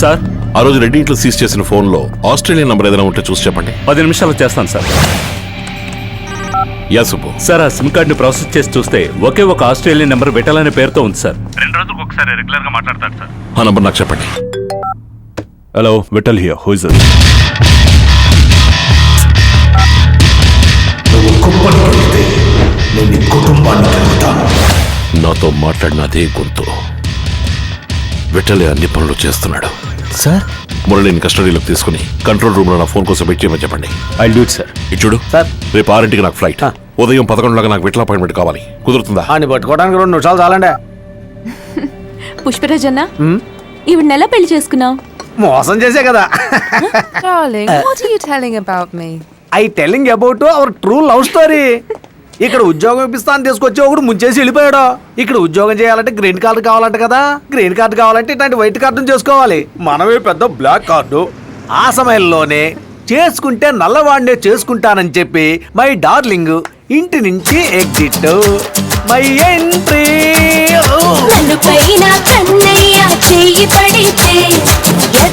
Sir, ఆ రోజు రెడ్డి ఇంట్లో సీజ్ చేసిన ఫోన్లో ఆస్ట్రేలియన్ నంబర్ ఏదైనా ఉంటే చూసి చెప్పండి. 10 నిమిషాల్లో చేస్తాను సార్. యా సుబ్బు. సార్, ఆ సిమ్ కార్డ్ని ప్రాసెస్ చేసి చూస్తే ఒకే ఒక ఆస్ట్రేలియన్ నెంబర్ విఠల్ అనే పేరుతో ఉంది సార్. 2 రోజులకు ఒకసారి రెగ్యులర్ గా మాట్లాడతాడు సార్. ఆ నంబర్ నాకు చెప్పండి. Hello, Vithal here. Who is this? నువ్వు కుప్పలు పడితే నేను నీ కుటుంబాన్ని కలుగుతాను. నాతో మాట్లాడిన అదే గొంతు. విఠలే అన్ని పనులు చేస్తున్నాడు. సార్, మురళిని కస్టడీలోకి తీసుకుని కంట్రోల్ రూమ్ లో నా ఫోన్ కోసం వెయిట్ చేయమని చెప్పండి. I'll do it sir. ఇది చూడు సార్. రేపు 6ంటికి నాకు ఫ్లైట్. ఉదయం 11 నాకు విఠల అపాయింట్మెంట్ కావాలి. కుదురుతుందా? అని పట్టుకోవడానికి 2 నిమిషాలు చాలండి. పుష్పరాజన్న, ఈవిడ నెల పెళ్లి చేసుకున్నావు. మోసం చేసే కదా. Darling, what are you telling about me? I telling about our true love story. ఇక్కడ ఉద్యోగం ఇప్పిస్తాను తీసుకొచ్చి ఒకడు ముంచేసి వెళ్ళిపోయాడు. ఇక్కడ ఉద్యోగం చేయాలంటే గ్రీన్ కార్డు కావాలంట కదా. గ్రీన్ కార్డు కావాలంటే ఇట్లాంటి వైట్ కార్డును చేసుకోవాలి. మనమే పెద్ద బ్లాక్ కార్డు. ఆ సమయంలోనే చేసుకుంటే నల్లవాడినే చేసుకుంటానని చెప్పి మై డార్లింగ్ ఇంటి నుంచి ఎగ్జిట్. My entry. నలుపైన కన్నయ్య చెయ్యి పడితే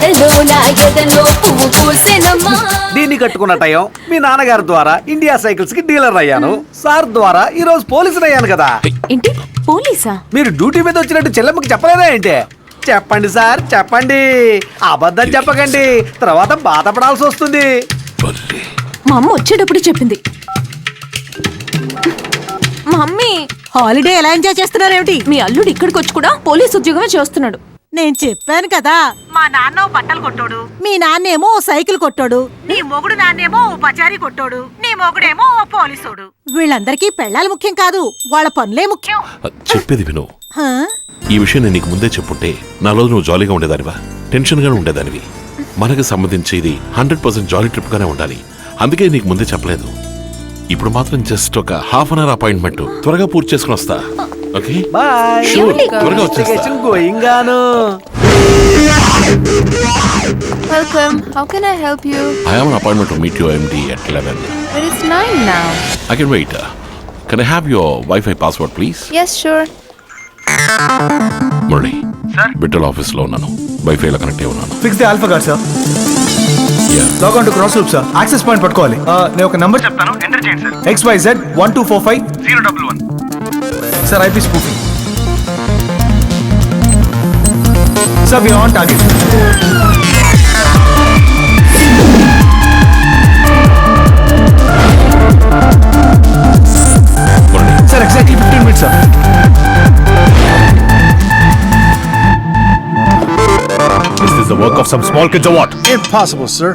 ఎదలో పువ్వు పూసెనమ్మా. దీన్ని కట్టుకున్న టైం మీ నాన్నగారి ద్వారా ఇండియా సైకిల్స్ కి డీలర్ అయ్యాను. సార్ ద్వారా ఈ రోజు పోలీసులు అయ్యాను కదా. ఏంటి, పోలీసా? మీరు డ్యూటీ మీద వచ్చినట్టు చెల్లెమ్మకి చెప్పలేదా ఏంటి? చెప్పండి సార్, చెప్పండి. అబద్ధం చెప్పకండి, తర్వాత బాధపడాల్సి వస్తుంది. మా అమ్మ వచ్చేటప్పుడు చెప్పింది. మమ్మీ, హాలిడే ఎలా ఎంజాయ్ చేస్తున్నారేమిటి? మీ అల్లుడు ఇక్కడికి వచ్చి కూడా పోలీస్ ఉద్యోగమే చేస్తున్నాడు. నేను చెప్పాను కదా, మా నాన్న బట్టలు కొట్టాడు, మీ నాన్నేమో ఓ సైకిల్ కొట్టాడు, నీ మొగుడు నాన్నేమో ఓ పచారీ కొట్టాడు, నీ మొగుడేమో ఓ పోలీసోడు. వీళ్ళందరికీ పెళ్ళాలు ముఖ్యం కాదు, వాళ్ళ పనులే ముఖ్యం. చెప్పేది విను. హా? ఈ విషయం నేను నీకు ముందే చెప్పుంటే నా రోజు నువ్వు జాలీగా ఉండేదానివా, టెన్షన్ గానే ఉండేదానివి. మనకు సంబంధించి ఇది 100% జాలీ ట్రిప్ గానే ఉండాలి. అందుకే నీకు ముందే చెప్పలేదు. ఇప్పుడు మాత్రం జస్ట్ ఒక హాఫ్ అన్ అవర్ అపాయింట్మెంట్ త్వరగా పూర్తి చేసుకుని వస్తా. Okay bye. త్వరగా వచ్చేస్తా. గోయింగ్ గాను. Welcome. How can I help you? I have an appointment to meet your MD at 11. But it's 9 now. I can wait. Can I have your Wi-Fi password, please? Yes, sure. Murali, బిట్టల్ office లో ఉన్నాను. Wifi లో connect అయి ఉన్నాను. Fix the alpha guard sir. Log on to cross loop sir. Access point పట్టుకోవాలి. నేను ఒక number చెప్తాను, ఎంటర్ చేయండి sir. XYZ 1245011. Sir, IP spoofing. Sir, we are on target. Sir, exactly 15 minutes sir. Is this the work of some small kids or what? Impossible, sir.